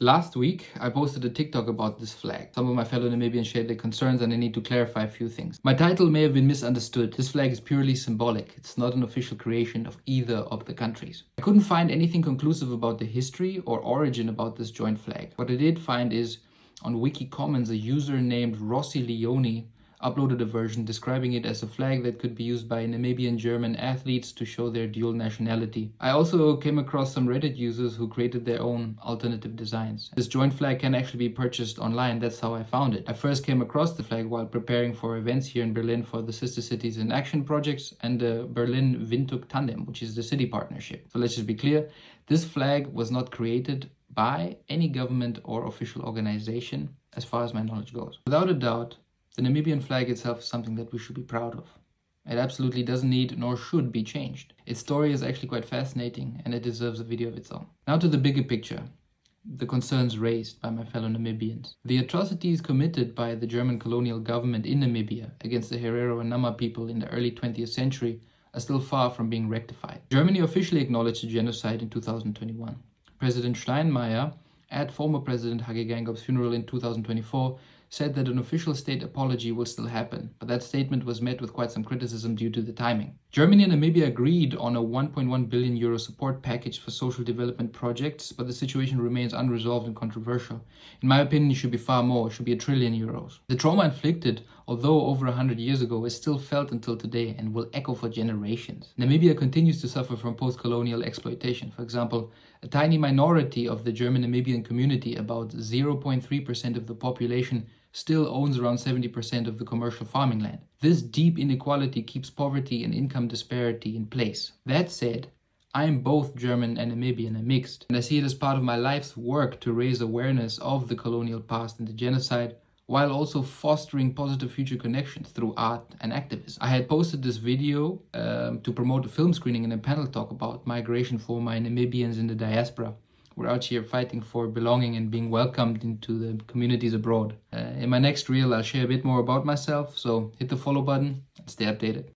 Last week, I posted a TikTok about this flag. Some of my fellow Namibians shared their concerns and I need to clarify a few things. My title may have been misunderstood. This flag is purely symbolic. It's not an official creation of either of the countries. I couldn't find anything conclusive about the history or origin about this joint flag. What I did find is on Wiki Commons, a user named Rossi Leone uploaded a version describing it as a flag that could be used by Namibian German athletes to show their dual nationality. I also came across some Reddit users who created their own alternative designs. This joint flag can actually be purchased online. That's how I found it. I first came across the flag while preparing for events here in Berlin for the Sister Cities in Action projects and the Berlin Windhoek Tandem, which is the city partnership. So let's just be clear, this flag was not created by any government or official organization as far as my knowledge goes. Without a doubt, the Namibian flag itself is something that we should be proud of. It absolutely doesn't need nor should be changed. Its story is actually quite fascinating and it deserves a video of its own. Now to the bigger picture, the concerns raised by my fellow Namibians. The atrocities committed by the German colonial government in Namibia against the Herero and Nama people in the early 20th century are still far from being rectified. Germany officially acknowledged the genocide in 2021. President Steinmeier, at former President Hage Geingoob's funeral in 2024, said that an official state apology will still happen, but that statement was met with quite some criticism due to the timing. Germany and Namibia agreed on a 1.1 billion euro support package for social development projects, but the situation remains unresolved and controversial. In my opinion, it should be far more. It should be €1 trillion. The trauma inflicted, although over 100 years ago, is still felt until today and will echo for generations. Namibia continues to suffer from post-colonial exploitation. For example, a tiny minority of the German Namibian community, about 0.3% of the population, still owns around 70% of the commercial farming land. This deep inequality keeps poverty and income disparity in place. That said, I am both German and Namibian and mixed, and I see it as part of my life's work to raise awareness of the colonial past and the genocide, while also fostering positive future connections through art and activism. I had posted this video to promote a film screening and a panel talk about migration for my Namibians in the diaspora. We're out here fighting for belonging and being welcomed into the communities abroad. In my next reel, I'll share a bit more about myself, so hit the follow button and stay updated.